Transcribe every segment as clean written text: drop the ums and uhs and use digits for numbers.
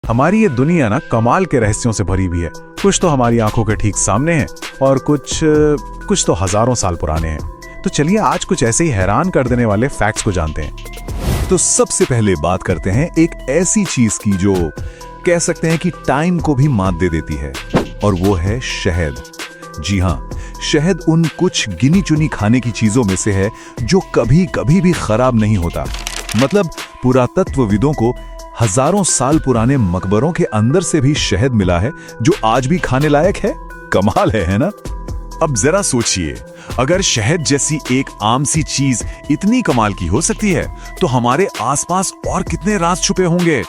हमारी ये दुनिया ना कमाल के रहस्यों से भरी हुई है। कुछ तो हमारी आंखों के ठीक सामने हैं और कुछ तो हजारों साल पुराने हैं। तो चलिए आज कुछ ऐसे ही हैरान कर देने वाले फैक्ट्स को जानते हैं। तो सबसे पहले बात करते हैं एक ऐसी चीज की जो कह सकते हैं कि टाइम को भी मात दे देती है, और वो है शहद। जी हाँ, शहद उन कुछ गिनी चुनी खाने की चीजों में से है जो कभी कभी भी खराब नहीं होता। मतलब पुरातत्वविदों को हजारों साल पुराने मकबरों के अंदर से भी शहद मिला है जो आज भी खाने लायक है। कमाल है ना? अब जरा सोचिए, अगर शहद जैसी एक आम सी चीज इतनी कमाल की हो सकती है तो हमारे आसपास और कितने राज छुपे होंगे।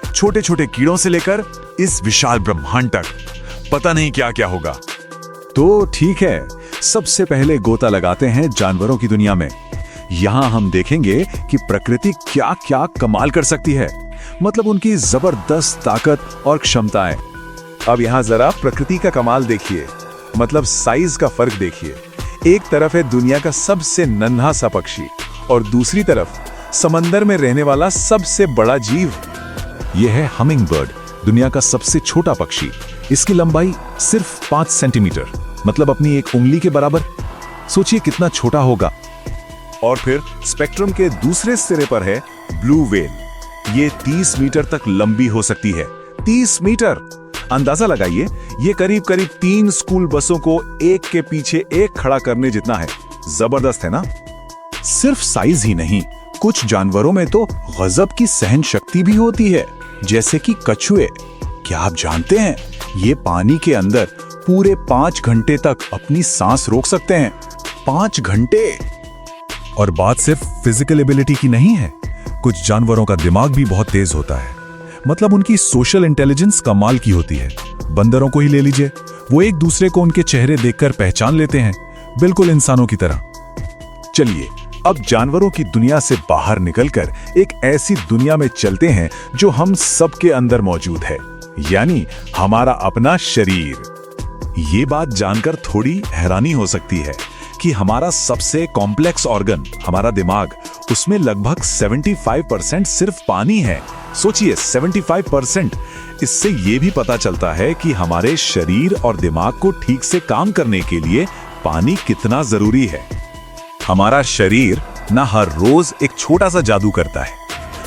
छोटे छोटे कीड़ों से लेकर इस विशाल ब्रह्मांड तक पता नहीं क्या क्या होगा। तो ठीक है, सबसे पहले गोता लगाते हैं जानवरों की दुनिया में। यहां हम देखेंगे कि प्रकृति क्या क्या कमाल कर सकती है, मतलब उनकी जबरदस्त ताकत और क्षमताएं। अब यहां जरा प्रकृति का कमाल देखिए, मतलब साइज का फर्क देखिए। एक तरफ है दुनिया का सबसे नन्हा सा पक्षी और दूसरी तरफ समंदर में रहने वाला सबसे बड़ा जीव। यह है हमिंगबर्ड, दुनिया का सबसे छोटा पक्षी। इसकी लंबाई सिर्फ 5 सेंटीमीटर, मतलब अपनी एक उंगली के बराबर। सोचिए कितना छोटा होगा। और फिर स्पेक्ट्रम के दूसरे सिरे पर है ब्लू व्हेल। ये 30 मीटर तक लंबी हो सकती है। 30 मीटर! अंदाजा लगाइए, ये करीब करीब 3 स्कूल बसों को एक के पीछे एक खड़ा करने जितना है। जबरदस्त है ना? सिर्फ साइज ही नहीं, कुछ जानवरों में तो गजब की सहन शक्ति भी होती है, जैसे कि कछुए। क्या आप जानते हैं, ये पानी के अंदर पूरे 5 घंटे तक अपनी सांस रोक सकते हैं। 5 घंटे! और बात सिर्फ फिजिकल एबिलिटी की नहीं है, कुछ जानवरों का दिमाग भी बहुत तेज होता है। मतलब उनकी सोशल इंटेलिजेंस कमाल की होती है। बंदरों को ही ले लीजिए, वो एक दूसरे को उनके चेहरे देखकर पहचान लेते हैं, बिल्कुल इंसानों की तरह। चलिए अब जानवरों की दुनिया से बाहर निकलकर एक ऐसी दुनिया में चलते हैं जो हम सबके अंदर मौजूद है, यानी हमारा अपना शरीर। ये बात जानकर थोड़ी हैरानी हो सकती है कि हमारा सबसे कॉम्प्लेक्स ऑर्गन, हमारा दिमाग, उसमें लगभग 75% सिर्फ पानी है। सोचिए 75%। इससे ये भी पता चलता है कि हमारे शरीर और दिमाग को ठीक से काम करने के लिए पानी कितना जरूरी है। हमारा शरीर ना हर रोज एक छोटा सा जादू करता है।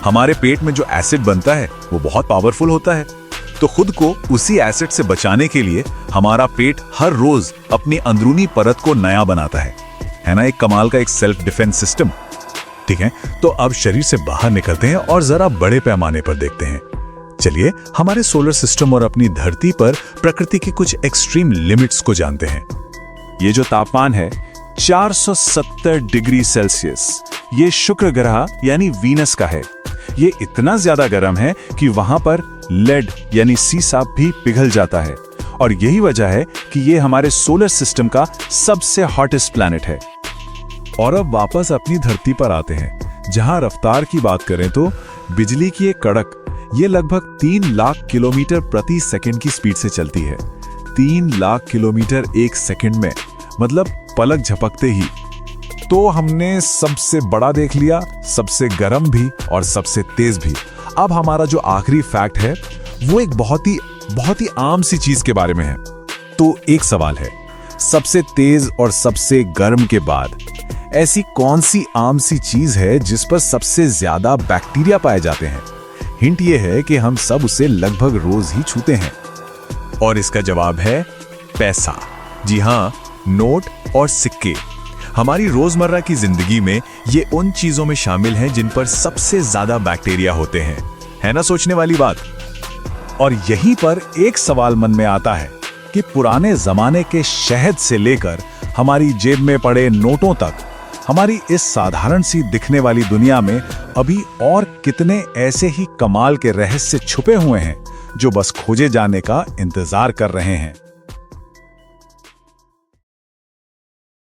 हमारे पेट में जो एसिड बनता है वो बहुत पावरफुल होता है, तो खुद को उसी एसिड से बचाने के लिए हमारा पेट हर रोज अपनी अंदरूनी परत को नया बनाता है ना? एक कमाल का एक सेल्फ डिफेंस सिस्टम। ठीक है, तो अब शरीर से बाहर निकलते हैं और जरा बड़े पैमाने पर देखते हैं। चलिए हमारे सोलर सिस्टम और अपनी धरती पर प्रकृति की कुछ एक्सट्रीम लिमिट्स को जानते हैं। ये जो तापमान है 470 डिग्री सेल्सियस, ये शुक्र ग्रह यानी वीनस का है। ये इतना ज्यादा गर्म है कि वहां पर लेड यानी सीसा भी पिघल जाता है, और यही वजह है कि ये हमारे सोलर सिस्टम का सबसे हॉटेस्ट प्लैनेट है। और अब वापस अपनी धरती पर आते हैं, जहां रफ्तार की बात करें तो बिजली की एक कड़क ये लगभग 3 लाख किलोमीटर प्रति सेकंड की स्पीड से चलती है। 3 लाख किलोमीटर एक सेकंड में, मतलब पलक झपकते ही। तो हमने सबसे बड़ा देख लिया, सबसे गर्म भी और सबसे तेज भी। अब हमारा जो आखिरी फैक्ट है वो एक बहुत ही आम सी चीज के बारे में है। तो एक सवाल है, सबसे तेज और सबसे गर्म के बाद ऐसी कौन सी आम सी चीज है जिस पर सबसे ज्यादा बैक्टीरिया पाए जाते हैं? हिंट ये है कि हम सब उसे लगभग रोज ही छूते हैं, और इसका जवाब है पैसा। जी हाँ, नोट और सिक्के। हमारी रोजमर्रा की जिंदगी में ये उन चीजों में शामिल हैं जिन पर सबसे ज्यादा बैक्टीरिया होते हैं। है ना सोचने वाली बात? और यहीं पर एक सवाल मन में आता है कि पुराने जमाने के शहद से लेकर हमारी जेब में पड़े नोटों तक, हमारी इस साधारण सी दिखने वाली दुनिया में अभी और कितने ऐसे ही कमाल के रहस्य छुपे हुए हैं जो बस खोजे जाने का इंतजार कर रहे हैं।